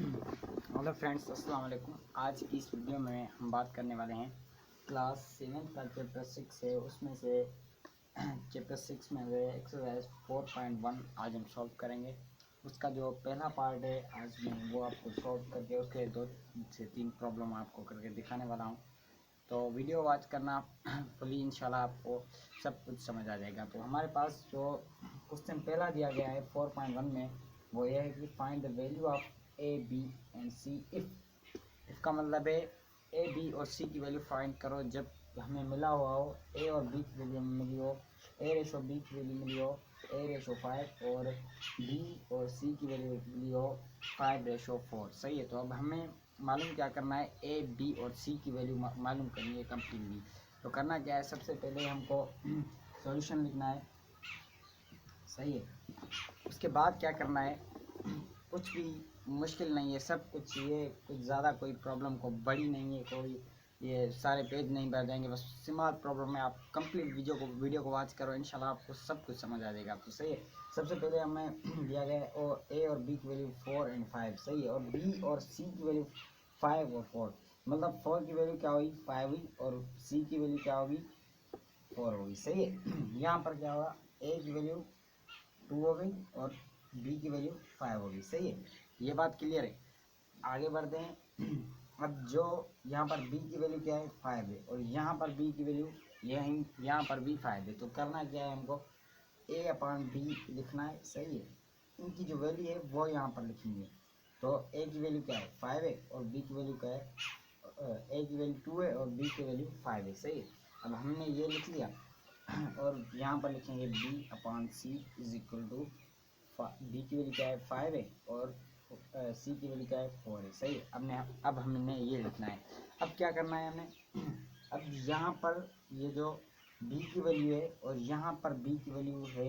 Hello friends, अस्सलाम वालेकुम। आज की इस वीडियो में हम बात करने वाले हैं क्लास 7 का चैप्टर 6 है, उसमें से चैप्टर 6 में से एक्सरसाइज 4.1 आज हम सॉल्व करेंगे। उसका जो पहला पार्ट है आज मैं वो आपको सॉल्व करके उसके 2 से 3 प्रॉब्लम आपको करके दिखाने वाला हूँ। तो वीडियो वॉच करना फुली, इंशाल्लाह आपको सब कुछ समझ आ जाएगा। तो हमारे पास जो क्वेश्चन पहला दिया गया है 4.1 में, वो ये है कि find the value of A B and C if का मतलब है ए बी और सी की वैल्यू फाइंड करो जब हमें मिला हुआ हो ए और बी की वैल्यू मिली हो, ए रेशो बी की वैल्यू मिली हो ए रेशो 5 और बी और सी की वैल्यू मिली हो 5/4। सही है। तो अब हमें मालूम क्या करना है, ए बी और सी की वैल्यू मालूम करनी है कम्प्लीटली। तो करना क्या है, सबसे पहले हमको सॉल्यूशन लिखना है। सही है। उसके बाद क्या करना है, कुछ भी मुश्किल नहीं है, सब कुछ ये कुछ ज़्यादा कोई प्रॉब्लम को बड़ी नहीं है, कोई ये सारे पेज नहीं भर जाएंगे, बस सिंपल प्रॉब्लम है। आप कंप्लीट वीडियो को वॉच करो, इंशाल्लाह आपको सब कुछ समझ आ जाएगा। तो सही है। सबसे पहले हमें दिया गया है और ए और बी की वैल्यू 4 और 5। सही है। और बी और सी की वैल्यू 5 और 4, मतलब 4 की वैल्यू क्या होगी 5 हुई और सी की वैल्यू क्या होगी 4 होगी। सही है। यहाँ पर क्या होगा, ए की वैल्यू 2 हो गई और बी की वैल्यू 5 होगी। सही है। ये बात क्लियर है। आगे बढ़ते हैं। अब जो यहाँ पर बी की वैल्यू क्या है 5 है और यहाँ पर बी की वैल्यू यहाँ पर भी 5 है। तो करना क्या है, हमको ए अपॉन बी लिखना है। सही है। इनकी जो वैल्यू है वो यहाँ पर लिखेंगे। तो ए की वैल्यू क्या है 5 है और बी की वैल्यू क्या है, ए की वैल्यू 2 है और बी की वैल्यू 5 है। सही है। अब हमने ये लिख लिया और यहाँ पर लिखेंगे B upon C is equal to, B की वैल्यू क्या है 5 है और सी की वैल्यू क्या है 4 है। सही है। अब हमने ये लिखना है। अब क्या करना है हमें, अब यहाँ पर ये जो बी की वैल्यू है और यहाँ पर बी की वैल्यू है,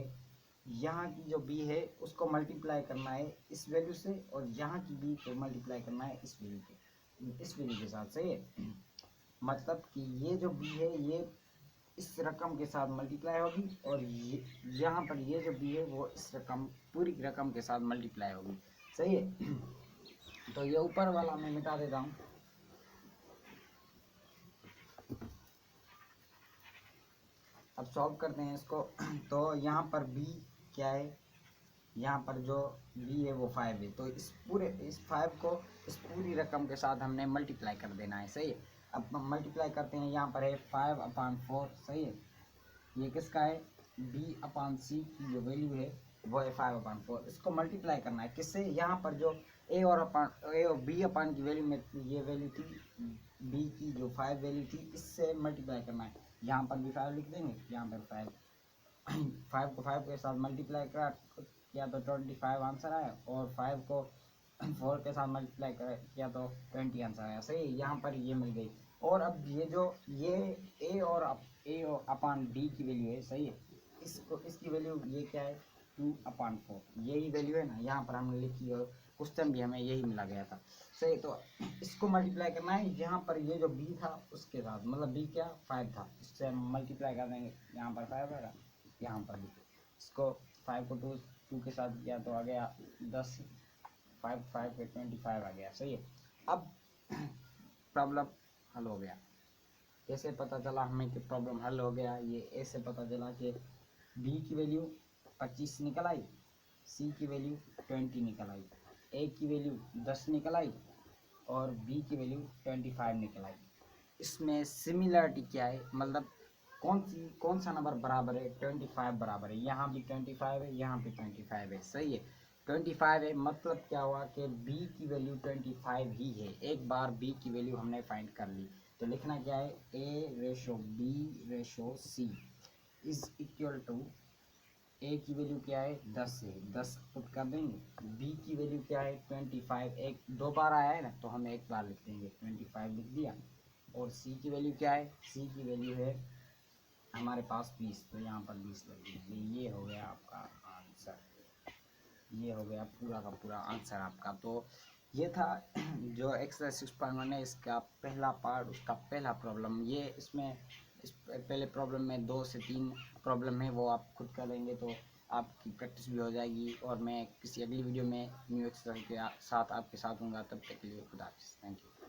यहाँ की जो बी है उसको मल्टीप्लाई करना है इस वैल्यू से और यहाँ की बी को मल्टीप्लाई करना है इस वैल्यू के साथ। सही है। मतलब कि ये जो बी है ये इस रकम के साथ मल्टीप्लाई होगी और ये यहाँ पर ये जो बी है वो इस रकम पूरी रकम के साथ मल्टीप्लाई होगी। सही है। तो ये ऊपर वाला मैं मिटा देता हूँ। अब सॉल्व करते हैं इसको। तो यहाँ पर बी क्या है, यहाँ पर जो बी है वो 5 है। तो इस 5 को इस पूरी रकम के साथ हमने मल्टीप्लाई कर देना है। सही है। अब मल्टीप्लाई करते हैं। यहाँ पर है 5/4। सही है। ये किसका है, बी अपान सी की जो वैल्यू है वो है 5/4। इसको मल्टीप्लाई करना है किससे, यहाँ पर जो ए और बी अपान की वैल्यू में ये वैल्यू थी, बी की जो 5 वैल्यू थी, इससे मल्टीप्लाई करना है। यहाँ पर भी 5 लिख देंगे, यहाँ पर 5 5 को 5 के साथ मल्टीप्लाई करा किया तो 25 आंसर आया और 5 को 4 के साथ मल्टीप्लाई किया तो 20 आंसर आया। सही। यहाँ पर ये मिल गई। और अब ये जो ये ए और अपान बी की वैल्यू है। सही है। इसकी वैल्यू ये क्या है 2/4, यही वैल्यू है ना, यहाँ पर हमने लिखी और क्वेश्चन भी हमें यही मिला गया था। सही। तो इसको मल्टीप्लाई करना है यहाँ पर ये जो बी था उसके साथ, मतलब बी क्या 5 था, इससे हम मल्टीप्लाई कर देंगे। यहाँ पर 5 आएगा, यहाँ पर भी इसको 5 को 2 के साथ किया तो आ गया 10, 5 के 25 आ गया। सही है। अब प्रॉब्लम हल हो गया। कैसे पता चला हमें कि प्रॉब्लम हल हो गया, ये ऐसे पता चला कि बी की वैल्यू 25 निकल आई, सी की वैल्यू 20 निकल आई, ए की वैल्यू 10 निकल आई और बी की वैल्यू 25 निकल आई। इसमें सिमिलरिटी क्या है, मतलब कौन सा नंबर बराबर है, 25 बराबर है। यहाँ भी 25 है, यहाँ भी 25 है। सही है। 25 है, मतलब क्या हुआ कि बी की वैल्यू 25 ही है। एक बार बी की वैल्यू हमने फाइंड कर ली। तो लिखना क्या है, A ratio B ratio C is equal to, A की वैल्यू क्या है 10 है, 10 पुट कर देंगे। बी की वैल्यू क्या है 25, एक 2 बार आया है ना तो हम एक बार लिख देंगे, 25 लिख दिया। और सी की वैल्यू क्या है, सी की वैल्यू है हमारे पास 20, तो यहाँ पर 20 लग दीजिए। ये हो गया आपका आंसर, ये हो गया पूरा का पूरा आंसर आपका। तो ये था जो एक्सरसाइज 6.1 है, इसका पहला पार्ट, उसका पहला प्रॉब्लम। ये इसमें इस पहले प्रॉब्लम में 2 से 3 प्रॉब्लम है, वो आप खुद करेंगे तो आपकी प्रैक्टिस भी हो जाएगी और मैं किसी अगली वीडियो में न्यू एक्सरसाइज के साथ आपके साथ हूँगा। तब तक के लिए खुदा हाफिज़। Thank you.